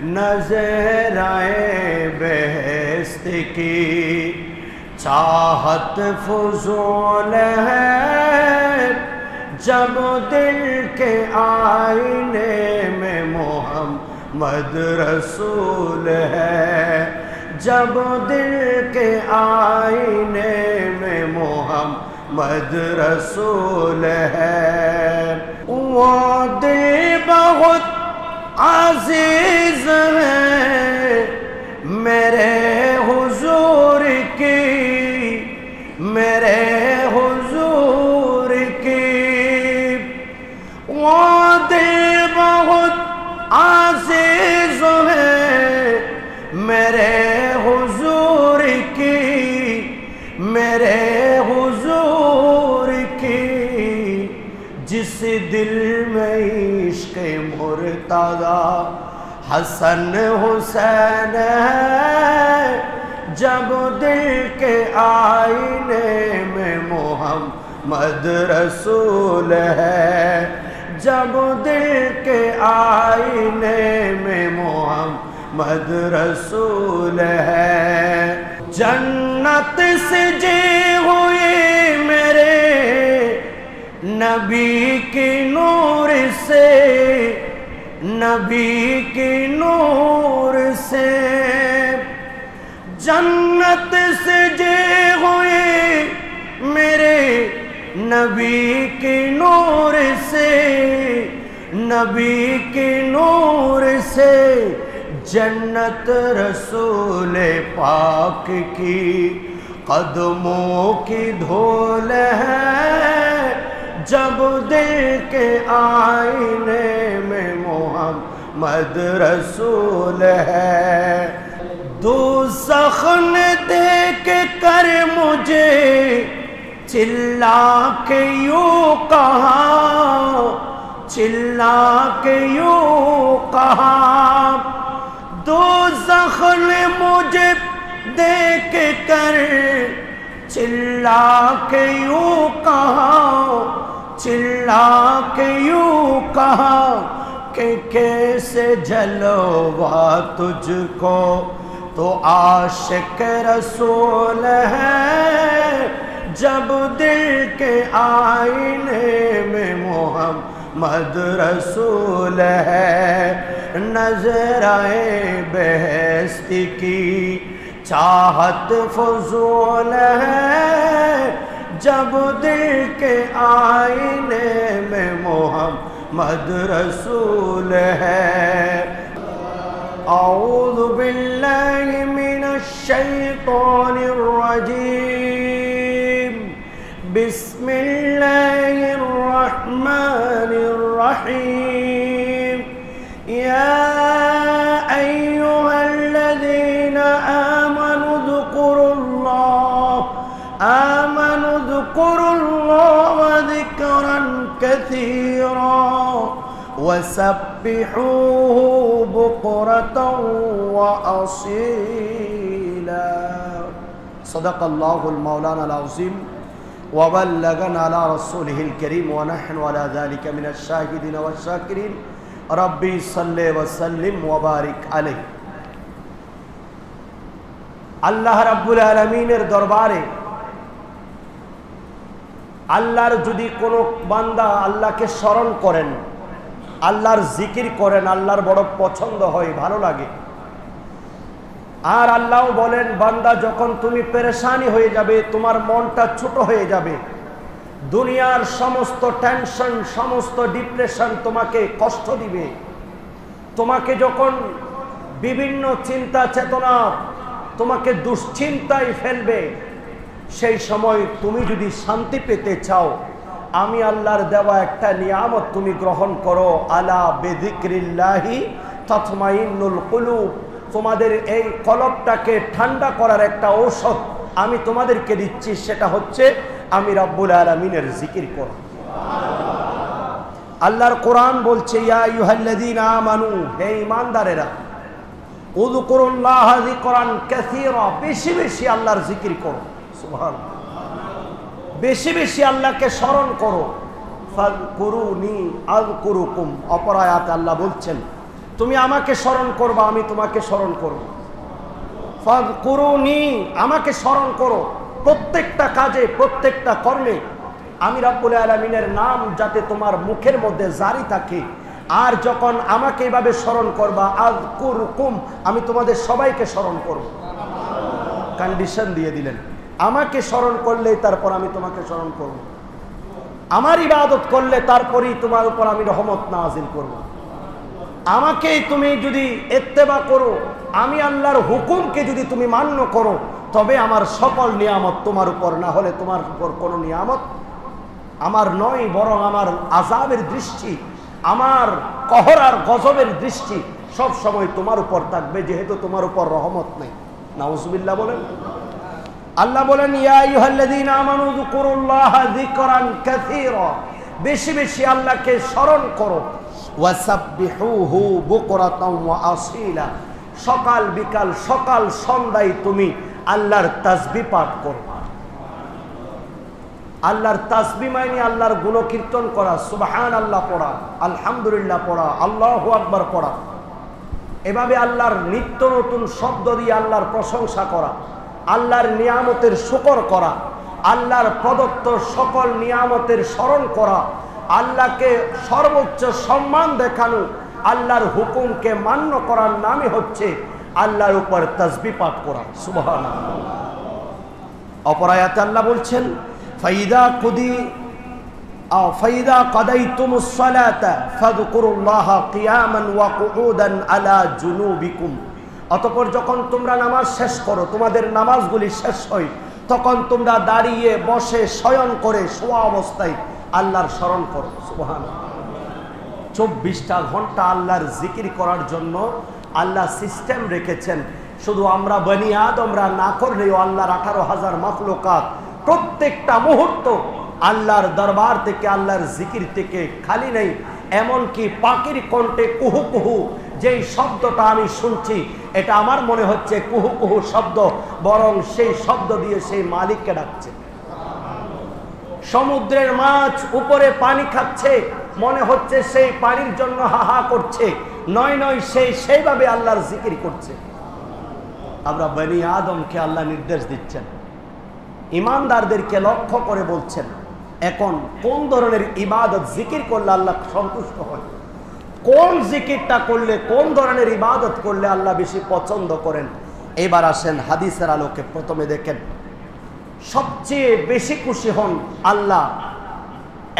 نظرائے بہشت کی چاہت فضول ہے جب دل کے آئینے میں محمد رسول ہے، جب دل کے آئینے میں محمد رسول ہے۔ وہ دل بہت عزیز ہے میرے حضور کی، میرے حضور کی، وہ دل بہت عزیز ہے میرے حضور کی، میرے حضور کی، جس دل میں عشق مرتضی حسن حسین ہے، جب دل کے آئینے میں محمد رسول ہے، جب دل کے آئینے میں محمد رسول ہے۔ جنت سجی ہوئی میرے نبی کی نور سے، نبی کی نور سے، جنت سجی ہوئی میرے نبی کی نور سے، نبی کی نور سے، جنت رسول پاک کی قدموں کی دھول ہے، جب دل کے آئینے میں محمد رسول ہے۔ دوزخ نے دیکھ کر مجھے چلا کے یوں کہا، چلا کے یوں کہا، دوزخ نے مجھے دیکھ کر چلا کے یوں کہا، چلا کے یوں کہا کہ کیسے جلوہ تجھ کو تو عاشق رسول ہے، جب دل کے آئینے میں محمد رسول ہے۔ نظرائے بہشت کی چاہت فضول ہے، جب دل کے آئینے میں محمد رسول ہے۔ اعوذ باللہ من الشیطان الرجیم، بسم اللہ الرحمن الرحیم۔ یا ایہا الذین آمنوا اذکروا اللہ ذکرا کثیرا وسبحوه بکرة وأصیلا۔ صدق اللہ المولانا العظیم وبلغنا على رسوله الكریم ونحن على ذلك من الشاہدین والشاکرین۔ ربی صلی وسلم وبارک علیہ۔ আল্লাহ রাব্বুল আলামিনের দরবারে আল্লাহর যদি কোনো বান্দা আল্লাহকে স্মরণ করেন, আল্লাহর জিকির করেন, আল্লাহর বড় পছন্দ হয়, ভালো লাগে। আর আল্লাহ বলেন, বান্দা যখন তুমি পেরেশানি হয়ে যাবে, তোমার মনটা ছোট হয়ে যাবে, দুনিয়ার সমস্ত টেনশন, সমস্ত ডিপ্রেশন তোমাকে কষ্ট দিবে, তোমাকে যখন বিভিন্ন চিন্তা চেতনা তোমাকে দুশ্চিন্তায় ফেলবে, সেই সময় তুমি যদি শান্তি পেতে চাও, আমি আল্লাহর দেওয়া একটা নিয়ামত তুমি গ্রহণ করো। আলা বিযিকরিল্লাহি তাতমাইন্নুল কুলুব। তোমাদের এই কলবটাকে ঠান্ডা করার একটা ঔষধ আমি তোমাদেরকে দিচ্ছি, সেটা হচ্ছে আমি রব্বুল আলামিনের জিকির করো। আল্লাহর কোরআন বলছে, ইয়া আইয়ুহাল্লাযীনা আমানু, হে ঈমানদারেরা, উযকুরুল্লাহা যিকরান কাসীরা, বেশি বেশি আল্লাহর জিকির করো। সুবহানাল্লাহ, বেশি বেশি আল্লাহকে স্মরণ করো। ফাযকুরুনি আযকুরুকুম। অপর আয়াতে আল্লাহ বলছেন, তুমি আমাকে স্মরণ করবা, আমি তোমাকে স্মরণ করব। ফাযকুরুনি, আমাকে স্মরণ করো প্রত্যেকটা কাজে, প্রত্যেকটা কর্মে। আমি রব্বুল আলামিনের নাম যাতে তোমার মুখের মধ্যে জারি থাকে। আর যখন আমাকে এভাবে স্মরণ করবা, আযকুরকুম, আমি তোমাদের সবাইকে স্মরণ করব। কন্ডিশন দিয়ে দিলেন, আমাকে স্মরণ করলেই তারপর আমি তোমাকে স্মরণ করব। আমার ইবাদত করলে তারপরেই তোমার উপর আমি রহমত নাযিল করব। আমাকেই তুমি যদি ইত্তেবা করো, আমি আল্লাহর হুকুমকে যদি তুমি মান্য করো, তবে আমার সকল নিয়ামত তোমার উপর, না হলে তোমার উপর কোনো নিয়ামত আমার নয়, বরং আমার আযাবের দৃষ্টি, আমার কহর আর গজবের দৃষ্টি সব সময় তোমার উপর থাকবে, যেহেতু তোমার উপর রহমত নেই। নাউজুবিল্লাহ বলেন। আল্লাহ বলেন, ইয়া আইয়ুহাল্লাযীনা আমানু যকুরুল্লাহা যিকরান কাসীরা, বেশি বেশি আল্লাহকে স্মরণ করো। ওয়াসাব্বিহুহু বুকরাতাও ওয়া আসীলা, সকাল বিকাল, সকাল সন্ধ্যায় তুমি আল্লাহর তাসবিহ পাঠ করো। আল্লাহর তাসবিহ মানে আল্লাহর গুণকীর্তন করা, সুবহানাল্লাহ পড়া, আলহামদুলিল্লাহ পড়া, আল্লাহু আকবার পড়া। এভাবে আল্লাহর নিত্য নতুন শব্দ দিয়ে আল্লাহর প্রশংসা করা, আল্লাহর নিয়ামতের শুকর করা, আল্লাহর প্রদত্ত সকল নিয়ামতের স্মরণ করা, আল্লাহকে সর্বোচ্চ সম্মান দেখানো, আল্লাহর হুকুমকে মান্য করার নামই হচ্ছে আল্লাহর উপর তাসবিহ পাঠ করা। সুবহানাল্লাহ। অপর আয়াতে আল্লাহ বলছেন, ফাইদা কাদাইতুমুস সালাতা ফাযকুরুল্লাহা কিয়ামান ওয়া কুউদান আলা জুনুবিকুম, অতঃপর যখন তোমরা নামাজ শেষ করো, তোমাদের নামাজগুলি শেষ হয়, তখন তোমরা দাঁড়িয়ে, বসে, শয়ন করে, শোয়া অবস্থায় আল্লাহর স্মরণ করো। সুবহানাল্লাহ। 24টা ঘন্টা আল্লাহর জিকির করার জন্য আল্লাহ সিস্টেম রেখেছেন। শুধু আমরা বনি আদমরা না করলেও আল্লাহর 18,000 মাখলুকাত প্রত্যেকটা মুহূর্ত আল্লাহর দরবার থেকে, আল্লাহর জিকির থেকে খালি নেই। এমনকি পাখির কণ্ঠে কুহু কুহু যেই শব্দটা আমি শুনছি, এটা আমার মনে হচ্ছে কুহু কুহু শব্দ, বরং সেই শব্দ দিয়ে সেই মালিককে ডাকছে। সমুদ্রের মাছ উপরে পানি খাচ্ছে, মনে হচ্ছে সেই পানির জন্য হাহা করছে, নয় নয়, সেইভাবে আল্লাহর জিকির করছে। আমরা বনি আদমকে আল্লাহ নির্দেশ দিচ্ছেন, ইমানদারদেরকে লক্ষ্য করে বলছেন, এখন কোন ধরনের ইবাদত জিকির করলে আল্লাহ সন্তুষ্ট হয়, কোন জিকিরটা করলে, কোন ধরনের ইবাদত করলে আল্লাহ বেশি পছন্দ করেন। এবার আসেন হাদিসের আলোকে। প্রথমে দেখেন, সবচেয়ে বেশি খুশি হন আল্লাহ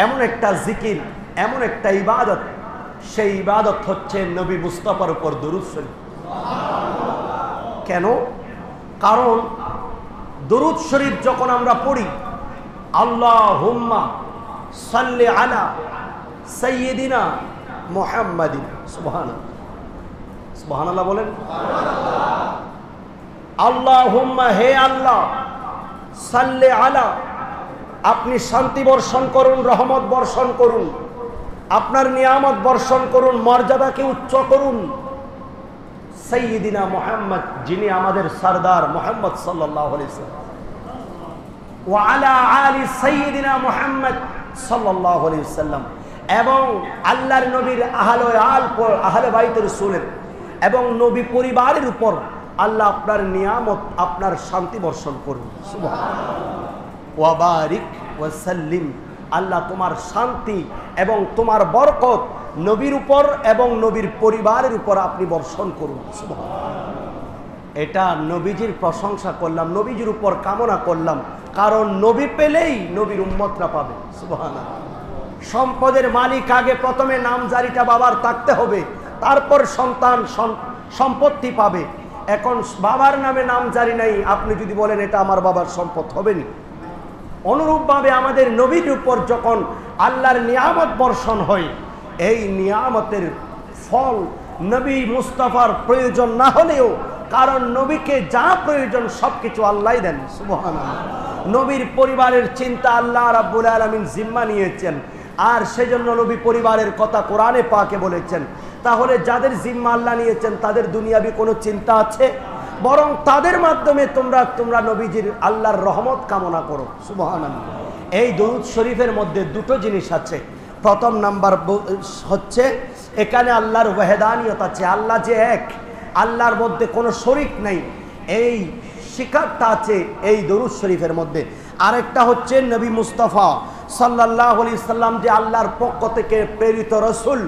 এমন একটা জিকির, এমন একটা ইবাদত, সেই ইবাদত হচ্ছে নবী মুস্তাফার উপর দুরূদ শরীফ। কেন? কারণ দুরূদ শরীফ যখন আমরা পড়ি, আল্লাহুম্মা সাল্লি আলা সাইয়্যিদিনা মুহাম্মাদিন, সুবহানাল্লাহ, সুবহানাল্লাহ বলেন। আল্লাহুম্মা, হে আল্লাহ, সাল্লি আলা, আপনি শান্তি বর্ষণ করুন, রহমত বর্ষণ করুন, আপনার নিয়ামত বর্ষণ করুন, মর্যাদাকে উচ্চ করুন সাইয়্যিদিনা মুহাম্মদ, যিনি আমাদের সরদার মুহাম্মদ সাল্লাল্লাহু আলাইহি ওয়াসাল্লাম, ওয়া আলা আলি সাইয়্যিদিনা মুহাম্মদ সাল্লাল্লাহু আলাইহি ওয়াসাল্লাম, এবং আল্লাহর নবীর আহলে বাইতের রাসূলের এবং নবী পরিবারের উপর আল্লাহ আপনার নিয়ামত, আপনার শান্তি বর্ষণ করুন। সুবহানাল্লাহ। ওয়া বারিক ওয়া সাল্লিম, আল্লাহ তোমার শান্তি এবং তোমার বরকত নবীর উপর এবং নবীর পরিবারের উপর আপনি বর্ষণ করুন। সুবহানাল্লাহ। এটা নবীজির প্রশংসা করলাম, নবীজির উপর কামনা করলাম, কারণ নবী পেলেই নবীর উম্মতরা পাবে। সুবহানাল্লাহ। সম্পদের মালিক আগে প্রথমে নামজারিটা বাবার থাকতে হবে, তারপর সন্তান সম্পত্তি পাবে। এখন বাবার নামে নামজারি নাই, আপনি যদি বলেন এটা আমার বাবার সম্পদ, হবে না। অনুরূপভাবে আমাদের নবীর উপর যখন আল্লাহর নিয়ামত বর্ষণ হয়, এই নিয়ামতের ফল নবী মুস্তাফার প্রয়োজন না হলেও, কারণ নবীকে যা প্রয়োজন সবকিছু আল্লাহই দেন। সুবহানাল্লাহ। নবীর পরিবারের চিন্তা আল্লাহ রাব্বুল আলামিন জিম্মা নিয়েছেন, আর সেজন্য নবী পরিবারের কথা কোরআনে পাকে বলেছেন। তাহলে যাদের জিম্মা আল্লাহ নিয়েছেন তাদের দুনিয়াবি কোনো চিন্তা আছে? বরং তাদের মাধ্যমে তোমরা নবীজির আল্লাহর রহমত কামনা করো। সুবহানাল্লাহ। এই দুরূদ শরীফের মধ্যে দুটো জিনিস আছে। প্রথম নাম্বার হচ্ছে এখানে আল্লাহর ওয়াহদানিয়ত আছে, আল্লাহ যে এক, আল্লাহর মধ্যে কোনো শরিক নেই, এই শিকারটা আছে এই দরুদ শরীফের মধ্যে। আরেকটা হচ্ছে নবী মুস্তাফা সাল্লাল্লাহু আলাইহি সাল্লাম যে আল্লাহর পক্ষ থেকে প্রেরিত রসুল,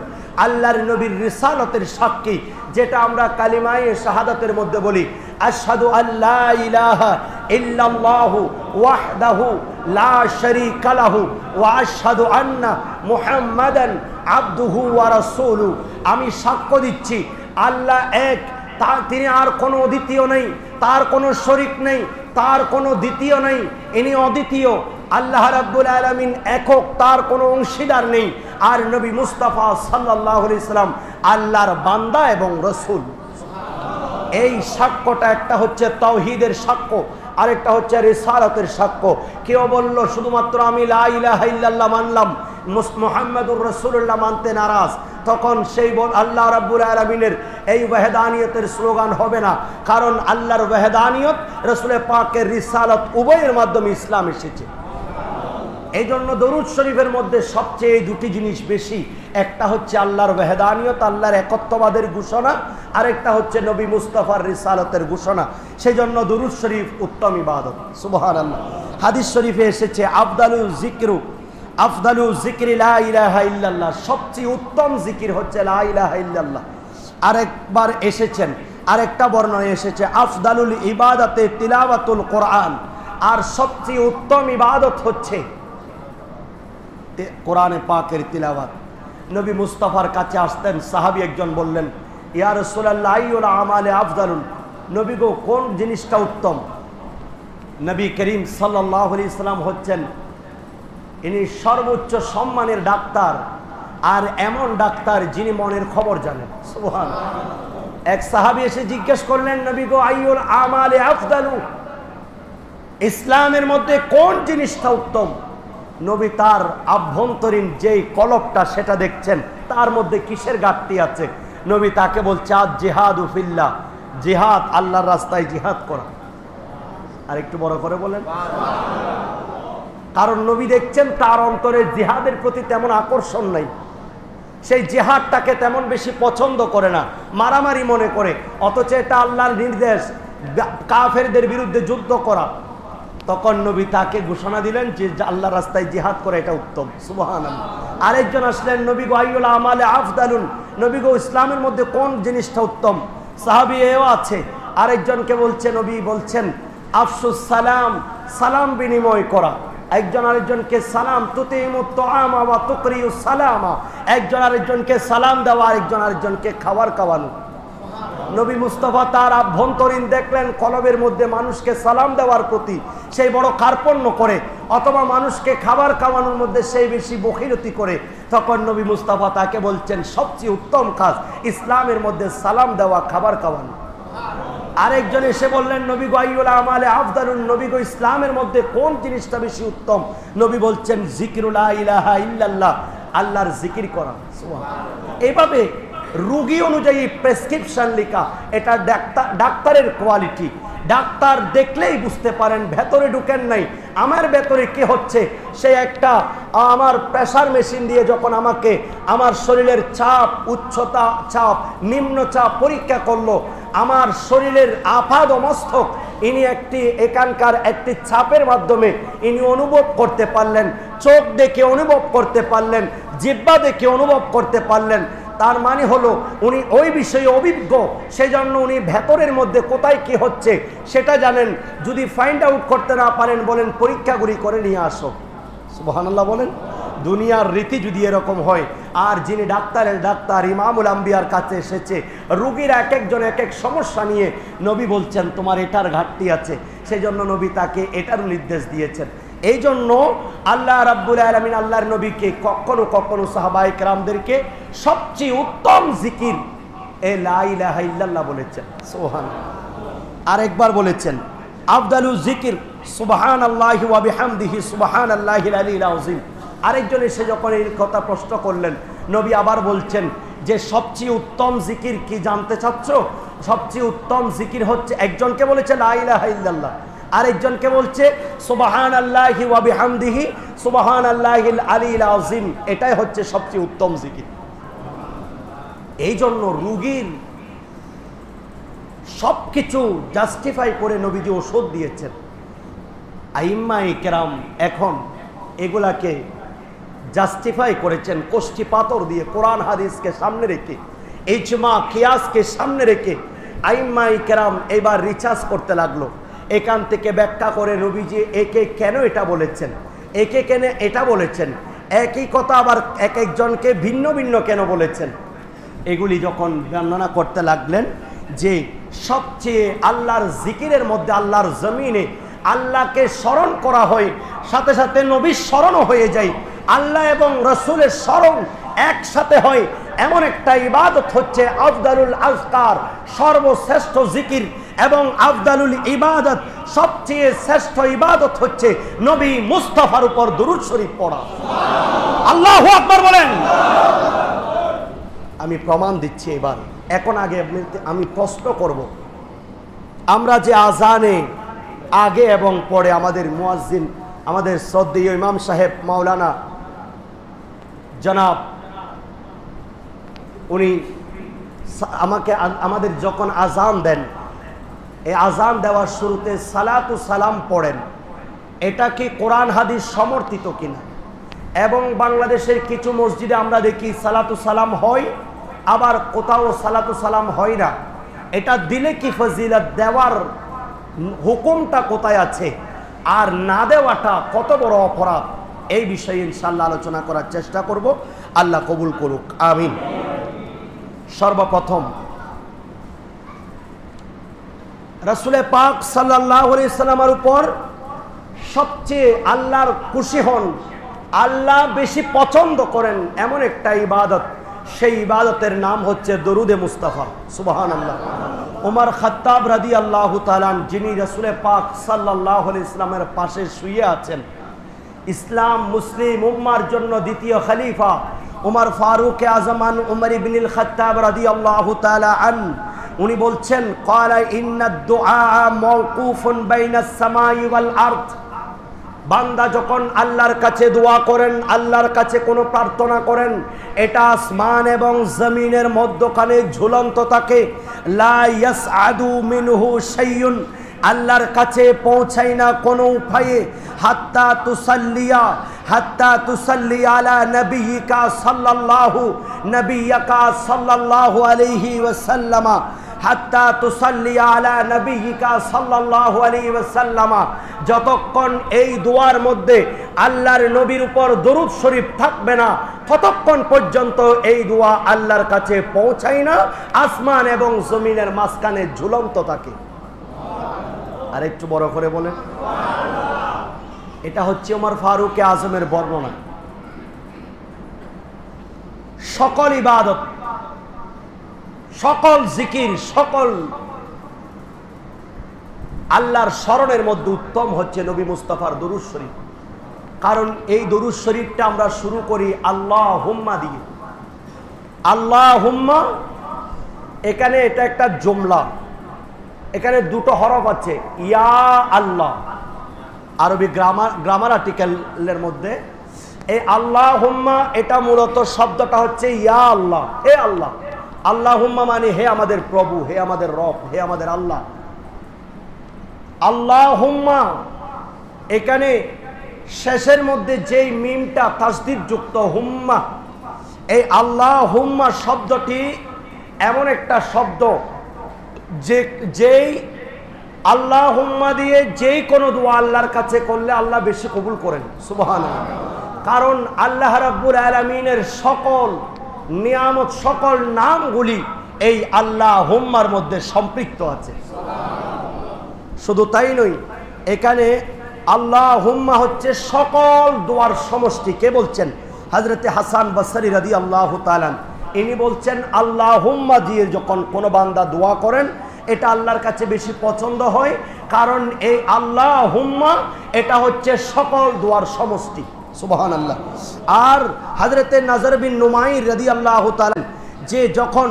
আল্লাহর নবীর রিসালতের সাক্ষী, যেটা আমরা কালিমায়ে শাহাদাতের মধ্যে বলি, আশহাদু আল্লা ইলাহা ইল্লাল্লাহু ওয়াহদাহু লা শারীকা লাহু ওয়া আশহাদু আন্না মুহাম্মাদান আবদুহু ওয়া রাসূলুহু। আমি সাক্ষ্য দিচ্ছি আল্লাহ এক, তিনি আর কোনো দ্বিতীয় নেই, তার কোনো শরিক নেই, তার কোনো দ্বিতীয় নেই, ইনি অদ্বিতীয়। আল্লাহ রাব্বুল আলামিন একক, তার কোনো অংশীদার নেই। আর নবী মুস্তাফা সাল্লাল্লাহু আলাইহি সাল্লাম আল্লাহর বান্দা এবং রসুল। এই সাক্ষ্যটা একটা হচ্ছে তাওহীদের সাক্ষ্য, আরেকটা হচ্ছে রিসালাতের সাক্ষ্য। কেউ বলল শুধুমাত্র আমি লা ইলাহা ইল্লাল্লাহ মানলাম, মুহাম্মাদুর রাসূলুল্লাহ মানতে নারাজ, তখন সেই আল্লাহ রাব্বুল আলামিনের এই ওয়াহদানিয়তের স্লোগান হবে না। কারণ আল্লাহর ওয়াহদানিয়ত, রাসূল পাকের রিসালাত উভয়ের মাধ্যমে ইসলাম এসেছে। এই জন্য দরুদ শরীফের মধ্যে সবচেয়ে এই দুটি জিনিস বেশি, একটা হচ্ছে আল্লাহর ওয়াহদানিয়ত, আল্লাহর একত্ববাদের ঘোষণা, আরেকটা হচ্ছে নবী মুস্তাফার রিসালাতের ঘোষণা। সেই জন্য দরুদ শরীফ উত্তম ইবাদত। সুবহানাল্লাহ। হাদিস শরীফে এসেছে আফদালু যিকরি লা ইলাহা ইল্লাল্লাহ, সবচেয়ে উত্তম জিকির হচ্ছে লা ইলাহা ইল্লাল্লাহ। আরেকবার এসেছেন, আরেকটা বর্ণনায় এসেছে আফদালুল ইবাদাতে তিলাওয়াতুল কোরআন, আর সবচেয়ে উত্তম ইবাদত হচ্ছে কোরআনে পাকের তিলাওয়াত। নবী মুস্তাফার কাছে আসতেন সাহাবী একজন, বললেন ইয়া রাসূলুল্লাহ আইয়ুল আমালি আফদালুন, নবী গো কোন জিনিসটা উত্তম? নবী করিম সাল্লাল্লাহু আলাইহি সাল্লাম হচ্ছেন ইনি সর্বোচ্চ সম্মানের ডাক্তার, আর এমন ডাক্তার যিনি মনের খবর জানেন। সুবহানাল্লাহ। এক সাহাবী এসে জিজ্ঞেস করলেন নবী গো আইয়ুল আমালি আফদালু, ইসলামের মধ্যে কোন জিনিসটা উত্তম? নবী তার আভ্যন্তরীণ যেই কলবটা সেটা দেখছেন, তার মধ্যে কিসের ঘাটতি আছে। নবী তাকে বলছে আজ জিহাদু ফিল্লাহ, জিহাদ আল্লাহর রাস্তায় জিহাদ করা। আর একটু বড় করে বলেন। কারণ নবী দেখছেন তার অন্তরে জিহাদের প্রতি তেমন আকর্ষণ নাই, সেই জিহাদটাকে তেমন বেশি পছন্দ করে না, মারামারি মনে করে, অথচ এটা আল্লাহর নির্দেশ কাফেরদের বিরুদ্ধে যুদ্ধ করা। তখন নবী তাকে ঘোষণা দিলেন যে আল্লাহর রাস্তায় জিহাদ করে এটা উত্তম। সুবহানাল্লাহ। আরেকজন আসলেন নবী গো আইয়ুল আমালে আফদালুন, নবী গো ইসলামের মধ্যে কোন জিনিসটা উত্তম? সাহাবী এও আছে, আরেকজনকে বলছে, নবী বলছেন আফসুস সালাম, সালাম বিনিময় করা। একজন আরেকজনকে সালাম, তুতিমুত তুআমা ওয়া তুকরিউস সালামা, একজন আরেকজনকে সালাম দেওয়া, আরেকজন আরেকজনকে খাবার খাওয়ানো। নবী মুস্তাফা তার আভ্যন্তরীণ দেখলেন কলবের মধ্যে মানুষকে সালাম দেওয়ার প্রতি সেই বড় কার্পণ্য করে, অথবা মানুষকে খাবার খাওয়ানোর মধ্যে সেই বেশি বখিরতি করে। তখন নবী মুস্তাফা তাকে বলছেন সবচেয়ে উত্তম কাজ ইসলামের মধ্যে সালাম দেওয়া, খাবার খাওয়ানো। আরেকজন এসে বললেন নবী গো আইয়ুল আমালে আফদালুন, নবী গো ইসলামের মধ্যে কোন জিনিসটা বেশি উত্তম? নবী বলছেন যিকরু লা ইলাহা ইল্লাল্লাহ, আল্লাহর জিকির করা। সুবহানাল্লাহ। এইভাবে রোগী অনুযায়ী প্রেসক্রিপশন লেখা, এটা ডাক্তারের কোয়ালিটি। ডাক্তার দেখলেই বুঝতে পারেন, ভেতরে ঢুকেন নাই, আমার ভেতরে কি হচ্ছে। সে একটা আমার প্রেসার মেশিন দিয়ে যখন আমাকে আমার শরীরের চাপ, উচ্চতা চাপ, নিম্ন চাপ পরীক্ষা করলো, আমার শরীরের আপাদ মস্তক ইনি এখানকার একটি চাপের মাধ্যমে ইনি অনুভব করতে পারলেন, চোখ দেখে অনুভব করতে পারলেন, জিহ্বা দেখে অনুভব করতে পারলেন। তার মানে হলো উনি ওই বিষয়ে অভিজ্ঞ, সেজন্য উনি ভেতরের মধ্যে কোথায় কি হচ্ছে সেটা জানেন। যদি ফাইন্ড আউট করতে না পারেন, বলেন পরীক্ষাগুলি করে নিয়ে আসো। সুবহানাল্লাহ বলেন। দুনিয়ার রীতি যদি এরকম হয়, আর যিনি ডাক্তারের ডাক্তার ইমামুল আম্বিয়ার কাছে এসেছে, রোগীরা এক একজন এক এক সমস্যা নিয়ে, নবী বলছেন তোমার এটার ঘাটতি আছে, সেজন্য নবী তাকে এটার নির্দেশ দিয়েছেন। এই জন্য আল্লাহ রাব্বুল আলামিন আল্লাহর নবীকে কখনো কখনো সাহাবায়ে কেরামদেরকে সবচেয়ে উত্তম জিকির এ লা ইলাহা ইল্লাল্লাহ বলেছেন। সুবহানাল্লাহ। আরেকবার বলেছেন আফদালু জিকির সুবহানাল্লাহি ওয়া বিহামদিহি সুবহানাল্লাহিল আলিয়্যিল আযীম। আরেকজন এসে যখন এই কথা প্রশ্ন করলেন, নবী আবার বলছেন যে সবচেয়ে উত্তম জিকির কি জানতে চাচ্ছ? সবচেয়ে উত্তম জিকির হচ্ছে, একজনকে বলেছে লা ইলাহা ইল্লাল্লাহ, আরেকজনকে বলছে সুবহানাল্লাহি ওয়া বিহামদিহি সুবহানাল্লাহিল আলিয়্যিল আযীম। এটাই হচ্ছে সবচেয়ে উত্তম জিকির। এই জন্য রোগীর সবকিছু জাস্টিফাই করে নবীজি ওষুধ দিয়েছেন। আইম্মায়ে কেরাম এখন এগুলাকে জাস্টিফাই করেছেন কোষ্ঠী পাথর দিয়ে, কোরআন হাদিসকে সামনে রেখে, ইজমা কিয়াসকে সামনে রেখে আইম্মায়ে কেরাম এবার রিসার্চ করতে লাগলো। এখান থেকে ব্যাখ্যা করে নবীজি একে কেন এটা বলেছেন, একে কেন এটা বলেছেন, একই কথা আবার এক একজনকে ভিন্ন ভিন্ন কেন বলেছেন। এগুলি যখন বর্ণনা করতে লাগলেন যে সবচেয়ে আল্লাহর জিকিরের মধ্যে আল্লাহর জমিনে আল্লাহকে স্মরণ করা হয়, সাথে সাথে নবীর স্মরণও হয়ে যায়, আল্লাহ এবং রসুলের স্মরণ একসাথে হয়, এমন একটা ইবাদত হচ্ছে আফদালুল আজকার, সর্বশ্রেষ্ঠ জিকির এবং আফদালুল ইবাদত, সবচেয়ে শ্রেষ্ঠ ইবাদত হচ্ছে নবী মুস্তাফার উপর দুরূদ শরীফ পড়া। আল্লাহু আকবার বলেন। আমি প্রমাণ দিচ্ছি এবার। এখন আগে আমি প্রশ্ন করব, আমরা যে আজানে আগে এবং পরে আমাদের মুয়াজ্জিন, আমাদের শ্রদ্ধেয় ইমাম সাহেব মাওলানা জনাব, উনি আমাদের যখন আজান দেন, এই আজান দেওয়ার শুরুতে সালাতু সালাম পড়েন, এটা কি কোরআন হাদিস সমর্থিত কিনা? এবং বাংলাদেশের কিছু মসজিদে আমরা দেখি সালাতু সালাম হয়, আবার কোথাও সালাতু সালাম হয় না। এটা দিলে কি ফজিলত, দেওয়ার হুকুমটা কোথায় আছে, আর না দেওয়াটা কত বড় অপরাধ, এই বিষয়ে ইনশাআল্লাহ আলোচনা করার চেষ্টা করব। আল্লাহ কবুল করুক, আমিন। সর্বপ্রথম রাসূলে পাক সাল্লাল্লাহু আলাইহি সাল্লামের উপর সবচেয়ে আল্লাহর খুশি হন, আল্লাহ বেশি পছন্দ করেন এমন একটা ইবাদত, সেই ইবাদতের নাম হচ্ছে দরুদে মুস্তাফা। সুবহানাল্লাহ। ওমর খাত্তাব রাদিয়াল্লাহু তাআলা, যিনি রাসূলে পাক সাল্লাল্লাহু আলাইহি সাল্লামের পাশে শুয়ে আছেন, ইসলাম মুসলিম উম্মার জন্য দ্বিতীয় খলিফা ওমর ফারুক আজমান উমর ইবনুল খাত্তাব রাদিয়াল্লাহু তাআলা আন, উনি বলছেন ক্বালা ইন্নাদ দুআ মাওকুফুন বাইনাস সামাই ওয়াল আরদ। বান্দা যখন আল্লাহর কাছে দোয়া করেন, আল্লাহর কাছে কোনো প্রার্থনা করেন, এটা আসমান এবং জমিনের মধ্যখানে ঝুলন্ত থাকে। লা ইয়াসআদু মিনহু শাইউন, আল্লাহর কাছে পৌঁছায় না কোনো উপায়ে। হাত্তা তুসাল্লি আলা নবিয়িকা সাল্লাল্লাহু আলাইহি ওয়াসাল্লাম, হাত্তা তুসাল্লি আলা নবিয়িকা সাল্লাল্লাহু আলাইহি ওয়াসাল্লাম। যতক্ষণ এই দোয়ার মধ্যে আল্লাহর নবীর উপর দরুদ শরীফ থাকবে না, ততক্ষণ পর্যন্ত এই দোয়া আল্লাহর কাছে পৌঁছায় না, আসমান এবং জমিনের মাঝখানে ঝুলন্ত থাকে। আর একটু বড় করে বলেন। এটা হচ্ছে ওমর ফারুক আজমের বর্ণনা। সকল ইবাদত, সকল জিকির, সকল আল্লাহর স্মরণের মধ্যে উত্তম হচ্ছে নবী মুস্তাফার দরুদ শরীফ। কারণ এই দরুদ শরীফটা আমরা শুরু করি আল্লাহুম্মা দিয়ে। আল্লাহুম্মা, এখানে এটা একটা জুমলা, এখানে দুটো হরফ আছে, ইয়া আল্লাহ। আরবি গ্রামার আর্টিকেলের মধ্যে এই আল্লাহুম্মা, এটা মূলত শব্দটা হচ্ছে ইয়া আল্লাহ, হে আল্লাহ। আল্লাহুম্মা মানে হে আমাদের প্রভু, হে আমাদের রব, হে আমাদের আল্লাহ। আল্লাহুম্মা, এখানে শেষের মধ্যে যেই মিমটা তাসদীদ যুক্ত হুম্মা, এই আল্লাহুম্মা শব্দটি এমন একটা শব্দ যেই আল্লাহুম্মা দিয়ে যেই কোনো দোয়া আল্লাহর কাছে করলে আল্লাহ বেশি কবুল করেন। সুবহানাল্লাহ। কারণ আল্লাহ রাব্বুল আলামিনের সকল নিয়ামত, সকল নামগুলি এই আল্লাহুম্মার মধ্যে সম্পৃক্ত আছে। শুধু তাই নয়, এখানে আল্লাহুম্মা হচ্ছে সকল দোয়ার সমষ্টি। কে বলছেন? হযরতে হাসান বসরি রাদিয়াল্লাহু তাআলা, ইনি বলছেন আল্লাহুম্মা দিয়ে যখন কোনো বান্দা দোয়া করেন, এটা আল্লাহর কাছে বেশি পছন্দ হয়, কারণ এই আল্লাহুম্মা এটা হচ্ছে সকল দোয়ার সমষ্টি। সুবহানাল্লাহ। আর হযরতে নাজর বিন নুমাইর রাদিয়াল্লাহু তাআলা, যে যখন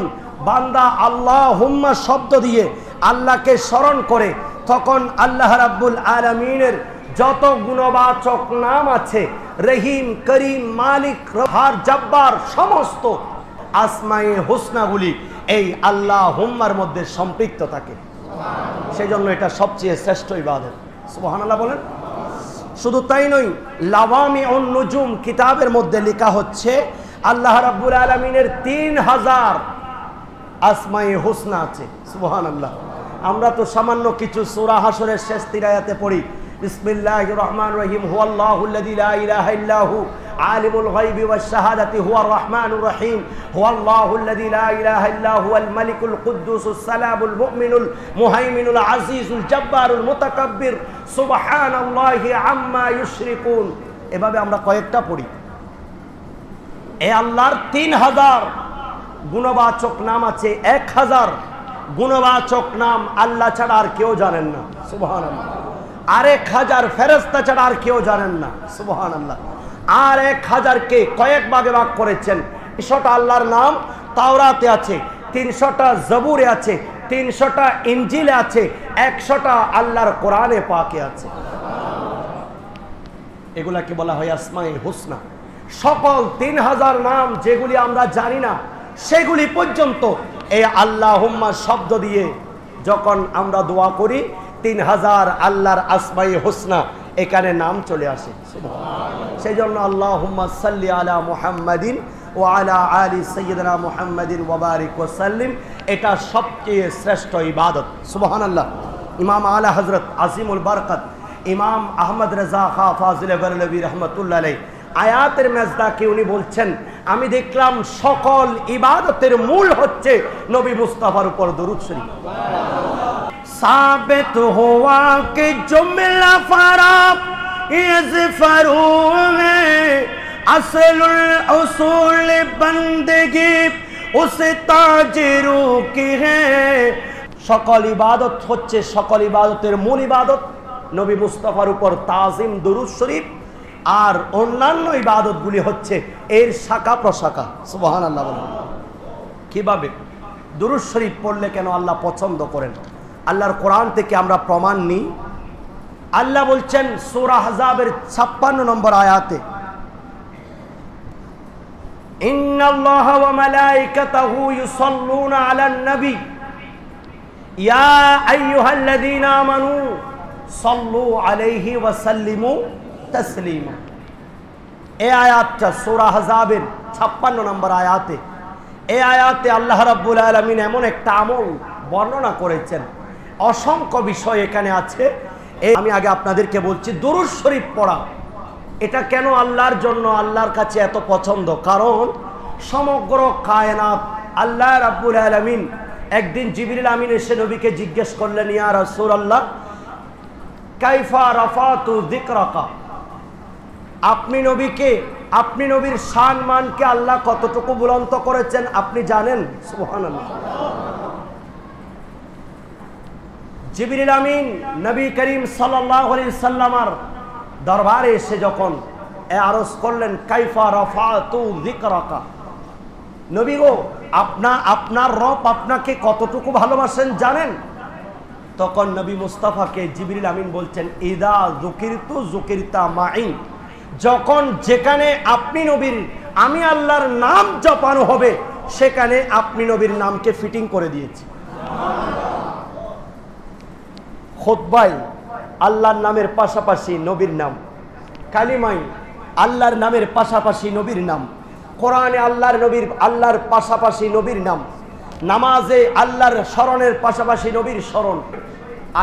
বান্দা আল্লাহুম্মা শব্দ দিয়ে আল্লাহকে স্মরণ করে, তখন আল্লাহ রাব্বুল আলামিনের যত গুণবাচক নাম আছে, রহিম, করিম, মালিক, গফফার, জব্বার, সমস্ত আসমায়ে হুসনাগুলি এই আল্লাহুম্মার মধ্যে সম্পৃক্ত থাকে। সেই জন্য এটা সবচেয়ে শ্রেষ্ঠ ইবাদত। সুবহানাল্লাহ বলেন। শুধু তাই নয়, লাওয়ামিউন নুজুম কিতাবের মধ্যে লেখা হচ্ছে আল্লাহ রাব্বুল আলামিনের 3000 আসমায়ে হুসনা আছে। সুবহানাল্লাহ। আমরা তো সামান্য কিছু সূরা হাশরের শেষ 3 আয়াতে পড়ি, বিসমিল্লাহির রহমানির রহিম, হুয়াল্লাহুল্লাযী লা ইলাহা ইল্লাহু আলিমুল গায়বি ওয়াশ শাহাদাতি হুয়ার রহমানুর রহিম, হুয়াল্লাহুল্লাযী লা ইলাহা ইল্লা হুয়াল মালিকুল কুদ্দুসুস সালামুল মুমিনুল মুহাইমিনুল আজিজুল জব্বারুল মুতাকাব্বির সুবহানাল্লাহি আম্মা ইউশরিকুন। এভাবে আমরা কয়েকটা পড়ি। এই আল্লাহর 3000 গুণবাচক নাম আছে। 1000 গুণবাচক নাম আল্লাহ ছাড়া আর কেউ জানেন না। সুবহানাল্লাহ। আর 1000 ফেরেশতা ছাড়া আর কেউ জানেন না। সুবহানাল্লাহ। আর 1000কে কয়েক ভাগে ভাগ করেছেন। 300টা আল্লাহর নাম তাওরাতে আছে, 300টা জবুরে আছে, 300টা ইনজিলে আছে, 100টা আল্লাহর কোরআনে পাকে আছে। এগুলাকে বলা হয় আসমায়ে হুসনা। সকল 3000 নাম যেগুলি আমরা জানি না, সেগুলি পর্যন্ত এই আল্লাহুম্মা শব্দ দিয়ে যখন আমরা দোয়া করি, 3000 আল্লাহর আসমায়ে হুসনা এখানে নাম চলে আসে। সেই জন্য আল্লাহুম্মা সাল্লি আলা মুহাম্মাদিন ওয়া আলা আলি সাইয়্যিদিনা মুহাম্মাদিন ওয়া বারিক ওয়া সাল্লিম, এটা সবচেয়ে শ্রেষ্ঠ ইবাদত। সুবহানাল্লাহ। ইমাম আলা হযরত আজিমুল বরকত ইমাম আহমদ রেজা খা ফাজিল বরেলভী রাহমাতুল্লাহ আলাইহি আয়াতের মেজদাকে উনি বলছেন, আমি দেখলাম সকল ইবাদতের মূল হচ্ছে নবী মুস্তাফার উপর দরুদ শরীফ। साबित हुआ कि जुमला फराब इज़फरू में असलुल उसूल बंदगी उस ताजिरू की है। সকল ইবাদত হচ্ছে, সকল ইবাদতের মূল ইবাদত নবী মুস্তাফার উপর তাজিম দরুদ শরীফ, আর অন্যান্য ইবাদতগুলি হচ্ছে এর শাখা প্রশাখা। সুবহানাল্লাহ বলেন। কিভাবে দরুদ শরীফ পড়লে কেন আল্লাহ পছন্দ করেন? আল্লাহর কোরআন থেকে আমরা প্রমাণ নিই। আল্লাহ বলছেন সূরা আহজাবের 56 নম্বর আয়াতে, ইন্নাল্লাহা ওয়া মালাইকাতাহু ইউসাল্লুনা আলান নবী ইয়া আইয়ুহাল্লাযীনা আমানু সাল্লু আলাইহি ওয়া সাল্লিমু তাসলিমা। এই আয়াতটা সূরা আহজাবের 56 নম্বর আয়াতে, এই আয়াতে আল্লাহ রাব্বুল আলামিন এমন একটা আমল বর্ণনা করেছেন, অসংখ্য বিষয় এখানে আছে। আমি আগে আপনাদেরকে বলছি, দরুদ শরীফ পড়া এটা কেন আল্লাহর জন্য, আল্লাহর কাছে এত পছন্দ? কারণ সমগ্র কায়নাত আল্লাহ রাব্বুল আলামিন, একদিন জিবরিল আমিন এসে নবীকে জিজ্ঞেস করলেন, ইয়া রাসূলুল্লাহ কাইফা রাফাতু যিকরাকা, আপনি নবীকে, আপনি নবীর শান মানকে আল্লাহ কতটুকু বুলন্দ করেছেন আপনি জানেন? সুবহানাল্লাহ। জিবরিল আমিন নবী করিম সাল্লাল্লাহু আলাইহি সাল্লামার দরবারে এসে যখন আরজ করলেন, কাইফা রাফাতু যিকরাকা, নবী গো আপনার রব আপনাকে কতটুকু ভালোবাসেন জানেন? তখন নবী মুস্তাফাকে জিবরিল আমিন বলছেন, ইদা যুকিরতু যুকিরতা মাই, যখন যেখানে আপনি নবীর, আমি আল্লাহর নাম জপানো হবে, সেখানে আপনি নবীর নামকে ফিটিং করে দিয়েছি। খুতবায় আল্লাহর নামের পাশাপাশি নবীর নাম, কালিমায় আল্লাহর নামের পাশাপাশি নবীর নাম, কোরআনে আল্লাহর পাশাপাশি নবীর নাম, নামাজে আল্লাহর স্মরণের পাশাপাশি নবীর স্মরণ,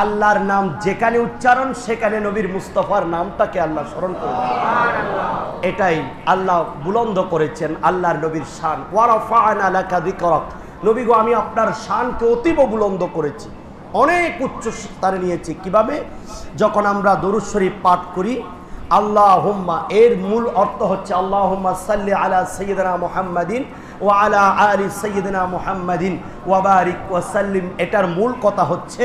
আল্লাহর নাম যেখানে উচ্চারণ সেখানে নবীর মুস্তাফার নামটাকে আল্লাহ স্মরণ করেন। এটাই আল্লাহ বুলন্দ করেছেন আল্লাহর নবীর শান। ওয়া রাফা'না লাকা যিকরাক, নবী গো আমি আপনার শানকে অতীব বুলন্দ করেছি, অনেক উচ্চ স্তরে নিয়েছি। কিভাবে? যখন আমরা দরুদ শরীফ পাঠ করি, আল্লাহুম্মা, এর মূল অর্থ হচ্ছে আল্লাহুম্মা সাল্লি আলা সাইয়্যিদিনা মুহাম্মাদিন ওয়া আলা আলি সাইয়্যিদিনা মুহাম্মাদিন ওয়া বারিক ওয়া সাল্লিম। এটার মূল কথা হচ্ছে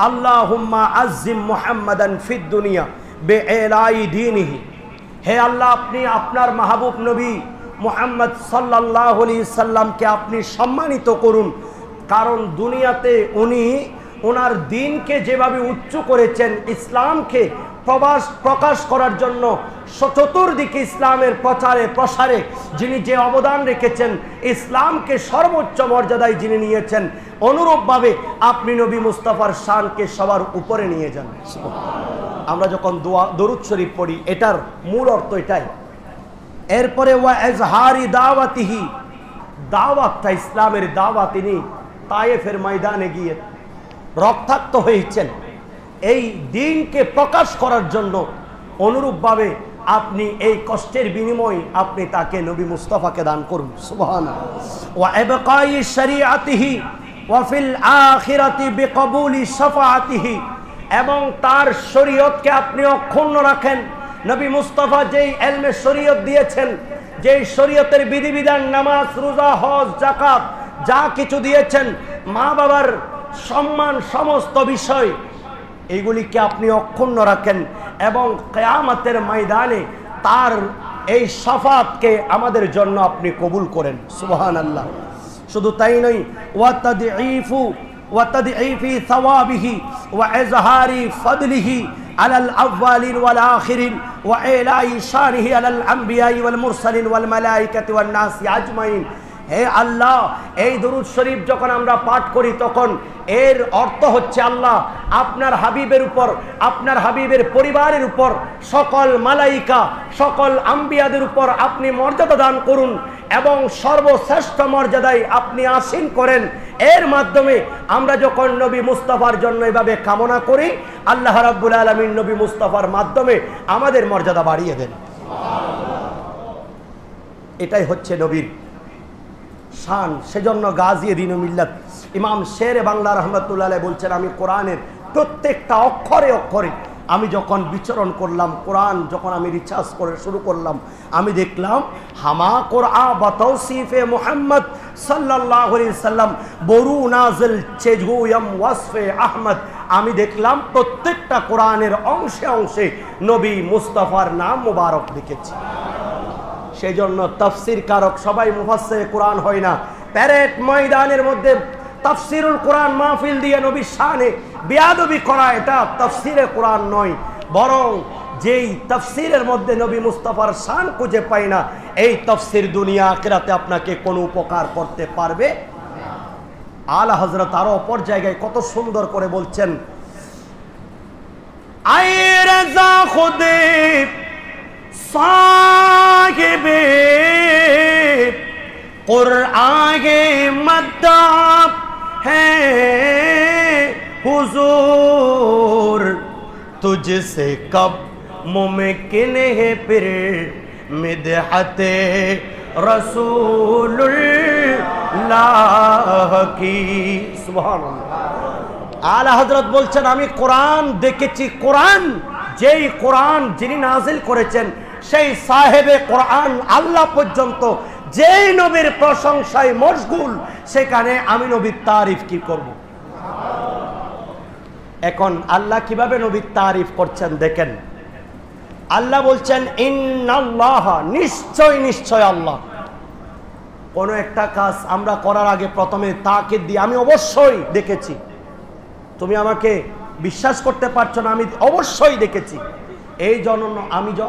আল্লাহুম্মা আযজিম মুহাম্মাদান ফিদ দুনিয়া বিইলাই দীনিহি, হে আল্লাহ আপনি আপনার মাহবুব নবী মুহাম্মদ সাল্লাল্লাহু আলাইহি সাল্লামকে আপনি সম্মানিত করুন, কারণ দুনিয়াতে উনি ওনার দিনকে যেভাবে উচ্চ করেছেন, ইসলামকে প্রকাশ করার জন্য চতুর্দিকে ইসলামের প্রচারে প্রসারে যিনি যে অবদান রেখেছেন, ইসলামকে সর্বোচ্চ মর্যাদায় যিনি নিয়েছেন, অনুরূপভাবে আপনি নবী মুস্তাফার শানকে সবার উপরে নিয়ে যান। আমরা যখন দরুদ শরীফ পড়ি, এটার মূল অর্থ এটাই। এরপরে ওয়া ইজহারি দাওয়াতিহি, দাওয়াতটা ইসলামের দাওয়াত তিনি তায়েফের ময়দানে গিয়ে রক্তাক্ত হয়েছেন এই দিনকে প্রকাশ করার জন্য। অনুরূপভাবে আপনি এই কষ্টের বিনিময় আপনি তাকে নবী মুস্তাফাকে দান করুন। সুবহানাল্লাহ। ওয়া ইবকাই শরীআতিহি ওয়া ফিল আখিরাতি বিকবুলি শাফাআতিহি, এবং তার শরীয়তকে আপনি অক্ষুণ্ণ রাখেন। নবী মুস্তাফা যেই ইলমে শরীয়ত দিয়েছেন, যেই শরীয়তের বিধিবিধান, নামাজ, রোজা, হজ, যাকাত যা কিছু দিয়েছেন, মা বাবার সম্মান, সমস্ত বিষয়, এইগুলিকে আপনি অক্ষুণ্ণ রাখেন এবং কিয়ামতের ময়দানে তার এই শাফাআতকে আমাদের জন্য আপনি কবুল করেন। সুবহানাল্লাহ। শুধু তাই নয়, ওয়াতাদঈফি সওয়াবিহি ওয়া ইজহারি ফাদলিহি আলাল আউয়ালিন ওয়াল আখিরিন ওয়া ইলাই শানিহি আলাল আমবিয়াই ওয়াল মুরসালিন ওয়াল মালায়েকাতি ওয়ান নাসি আজমাইন। হে আল্লাহ, এই দরুদ শরীফ যখন আমরা পাঠ করি তখন এর অর্থ হচ্ছে, আল্লাহ আপনার হাবিবের উপর, আপনার হাবিবের পরিবারের উপর, সকল মালাইকা, সকল আম্বিয়াদের উপর আপনি মর্যাদা দান করুন এবং সর্বশ্রেষ্ঠ মর্যাদায় আপনি আসীন করেন। এর মাধ্যমে আমরা যখন নবী মুস্তাফার জন্য এভাবে কামনা করি, আল্লাহ রাব্বুল আলামিন নবী মুস্তাফার মাধ্যমে আমাদের মর্যাদা বাড়িয়ে দেন। এটাই হচ্ছে নবীর শান। সেজন্য গাজী দ্বীন মিল্লাত ইমাম শেরে বাংলা রহমতুল্লাহ আলাইহি বলছেন, আমি কোরআনের প্রত্যেকটা অক্ষরে অক্ষরে আমি যখন বিচরণ করলাম, কোরআন যখন আমি রিসার্চ করে শুরু করলাম, আমি দেখলাম হামা কোরআন বা তৌসিফে মুহাম্মদ সাল্লাল্লাহু আলাইহি সাল্লাম বরু নাজিল চেজহুয়াম ওয়াসফে আহমদ। আমি দেখলাম প্রত্যেকটা কোরআনের অংশে অংশে নবী মুস্তাফার নাম মুবারক লিখেছে। সেই জন্য তাফসির কারক সবাই মুফাসসিরে কোরআন হয় না। প্যারেড ময়দানের মধ্যে তাফসিরুল কোরআন মাহফিল দিয়ে নবীর শানে বেয়াদবি করা, এটা তাফসিরে কোরআন নয়, বরং যেই তাফসিরের মধ্যে নবী মুস্তাফার শান খুঁজে পাই না, এই তাফসির দুনিয়া আখিরাতে আপনাকে কোনো উপকার করতে পারবে। আলা হযরত আরো অপর জায়গায় কত সুন্দর করে বলছেন, আয়ে রাজা খুদে সাহিবে कुरान मद्दाब है हुजूर, तुझसे कब मुमकिन है फिर मिदहते रसूलुल्लाह की। सुबहानाल्लाह। आला हजरत বলছেন, আমি কোরআন দেখেছি, কোরআন যেই কোরআন যিনি নাজিল করেছেন সেই সাহেবে কোরআন আল্লাহ পর্যন্ত যেই নবীর প্রশংসায় মশগুল, সেখানে আমি নবীর তারিফ কি করব? এখন আল্লাহ কিভাবে নবীর তারিফ করছেন দেখেন। আল্লাহ বলছেন ইন্নাল্লাহ, নিশ্চয় নিশ্চয় আল্লাহ। কোন একটা কাজ আমরা করার আগে প্রথমে তাকিদ দিই, আমি অবশ্যই দেখেছি। তুমি আমাকে বিশ্বাস করতে পারছো না, আমি অবশ্যই দেখেছি। এই জন্য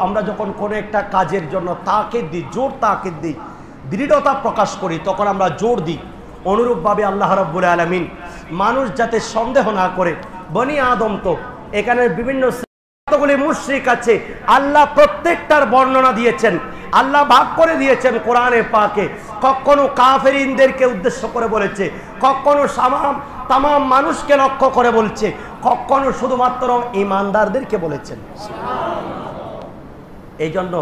আমরা যখন কোনো একটা কাজের জন্য তাকিদ দিই, জোর তাকিদ দিই, দৃঢ়তা প্রকাশ করি, তখন আমরা জোর দিই। অনুরূপভাবে আল্লাহ রাব্বুল আলামিন মানুষ যাতে সন্দেহ না করে, বনি আদম তো এখানে বিভিন্ন কতগুলি মুশরিক আছে, আল্লাহ প্রত্যেকটার বর্ণনা দিয়েছেন, আল্লাহ ভাগ করে দিয়েছেন কোরআনে পাকে। কখনো কাফেরিনদেরকে উদ্দেশ্য করে বলেছে, কখনো তামাম মানুষকে লক্ষ্য করে বলছে, কখনো শুধুমাত্র ঈমানদারদেরকে বলেছেন। এই জন্য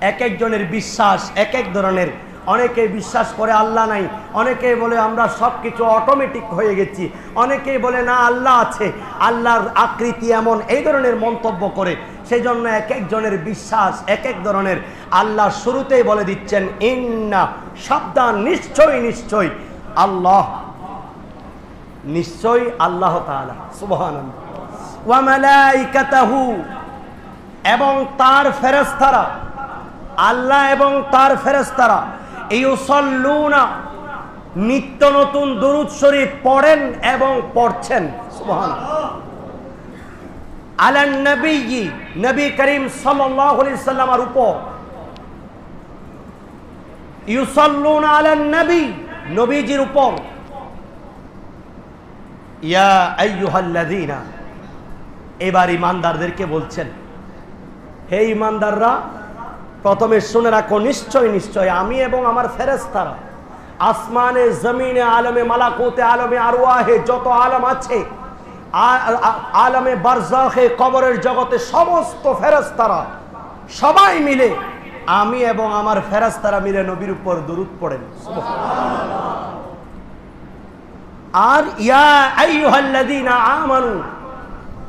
এক একজনের বিশ্বাস এক এক ধরনের। অনেকে বিশ্বাস করে আল্লাহ নাই, অনেকে বলে আমরা সব কিছু অটোমেটিক হয়ে গেছি, অনেকে বলে না আল্লাহ আছে, আল্লাহর আকৃতি এমন, এই ধরনের মন্তব্য করে। সেই জন্য এক একজনের বিশ্বাস এক এক ধরনের। আল্লাহ শুরুতেই বলে দিচ্ছেন ইন্না, সাবধান, নিশ্চয় নিশ্চয় আল্লাহ, নিশ্চয় আল্লাহ তাআলা সুবহানাল্লাহ, ওয়া মালাইকাতাহু, এবং তার ফেরেশতারা, আল্লাহ এবং তার ফেরেশতারা, ইউসাল্লুনা, নিত্য নতুন দরুদ শরীফ পড়েন এবং পড়ছেন। সুবহানাল্লাহ। আলান নবী, নবী করিম সাল্লাল্লাহু আলাইহি সাল্লামের উপর ইউসাল্লুনা আলান নবী, নবীজির উপর ইয়া আইয়ুহাল্লাযীনা, এবার ঈমানদারদেরকে বলছেন, হে ঈমানদাররা, প্রথমে শুনে রাখো, নিশ্চয় নিশ্চয় আমি এবং আমার ফেরেশতারা আসমানে, জমিনে, আলমে মালাকুতে, আলমে আরওয়াহে যত আলম আছে, আলমে বারজাখে, কবরের জগতে সমস্ত ফেরেশতারা সবাই মিলে, আমি এবং আমার ফেরেশতারা মিলে নবীর উপর দরুদ পড়েন। আর ইয়া আইয়ুহাল্লাযীনা আমানু,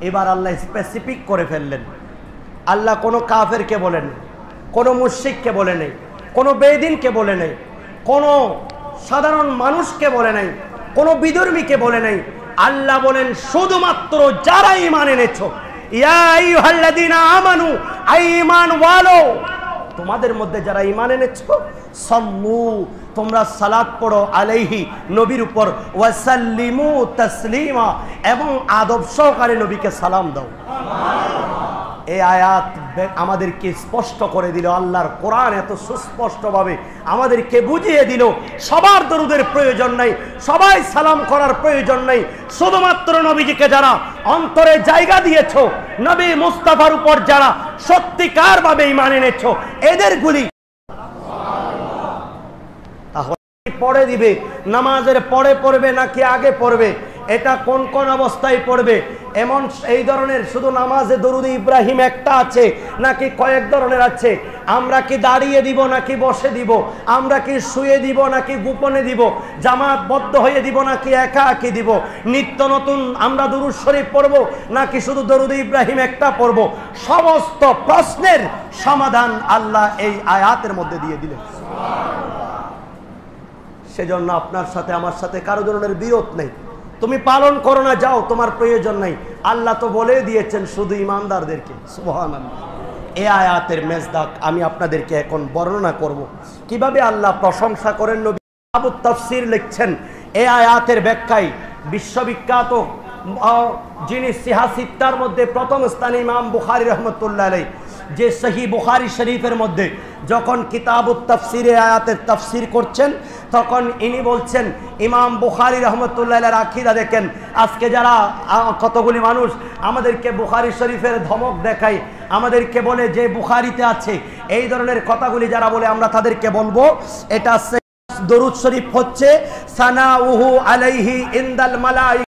এবার আল্লাহ স্পেসিফিক করে ফেললেন। আল্লাহ কোনো কাফেরকে বলে নেই, কোনো মুশরিককে বলে নেই, কোনো বেদিনকে বলে নেই, কোনো সাধারণ মানুষকে বলে নেই, কোনো বিধর্মীকে বলে নেই। আল্লাহ বলেন শুধুমাত্র যারা ঈমান এনেছো, ইয়া আইয়ুহাল্লাযীনা আমানু, আই ঈমান ওয়ালো, তোমাদের মধ্যে যারা ঈমান এনেছো, সাল্লু, তোমরা সালাত পড়ো, আলাইহি, নবীর উপর, ওয়াসাল্লিমু তাসলিমা, এবং আদব সহকারে নবীকে সালাম দাও। এই আয়াত আমাদেরকে স্পষ্ট করে দিল, আল্লাহর কোরআন এত সুস্পষ্টভাবে আমাদেরকে বুঝিয়ে দিল, সবার দরুদের প্রয়োজন নাই, সবাই সালাম করার প্রয়োজন নাই, শুধুমাত্র নবীজিকে যারা অন্তরে জায়গা দিয়েছো, নবী মুস্তাফার উপর যারা সত্যিকার ভাবে ঈমান এনেছো, এদের গুলি পড়ে দিবে। নামাজের পরে পড়বে নাকি আগে পড়বে, এটা কোন কোন অবস্থায় পড়বে, এমন এই ধরনের শুধু নামাজে দরুদ ইব্রাহিম একটা আছে নাকি কয়েক ধরনের আছে, আমরা কি দাঁড়িয়ে দিব নাকি বসে দিব, আমরা কি শুয়ে দিব নাকি গোপনে দিব, জামাতবদ্ধ হয়ে দিব নাকি একা একি দিব, নিত্য নতুন আমরা দরুদ শরীফ পড়ব নাকি শুধু দরুদ ইব্রাহিম একটা পড়ব, সমস্ত প্রশ্নের সমাধান আল্লাহ এই আয়াতের মধ্যে দিয়ে দিলেন। সেজন্য আপনার সাথে আমার সাথে কারো ধরনের বিরোধ নেই, তুমি পালন করো না, যাও, তোমার প্রয়োজন নাই। আল্লাহ তো বলে দিয়েছেন শুধু ঈমানদারদেরকে। সুবহানাল্লাহ। এই আয়াতের মেজদাক আমি আপনাদেরকে এখন বর্ণনা করব, কিভাবে আল্লাহ প্রশংসা করেন নবী। আবু তাফসীর লিখছেন, এই আয়াতের ব্যাখ্যায় বিশ্ববিখ্যাত যিনি সিহাসিত্তার মধ্যে প্রথম স্থানে ইমাম বুখারী রাহমাতুল্লাহ আলাইহি, যে সহিহ বুখারী শরীফের মধ্যে যখন কিতাবুত তাফসীরে আয়াতের তাফসীর করছেন, তখন ইনি বলছেন, ইমাম বুখারী রাহমাতুল্লাহ আলাইহির আকীদা দেখেন। আজকে যারা কতগুলি মানুষ আমাদেরকে বুখারী শরীফের ধমক দেখায়, আমাদেরকে বলে যে বুখারীতে আছে, এই ধরনের কথাগুলি যারা বলে, আমরা তাদেরকে বলবো এটা দরুদ শরীফ হচ্ছে সানাউহু আলাইহি ইনদাল মালাইকা।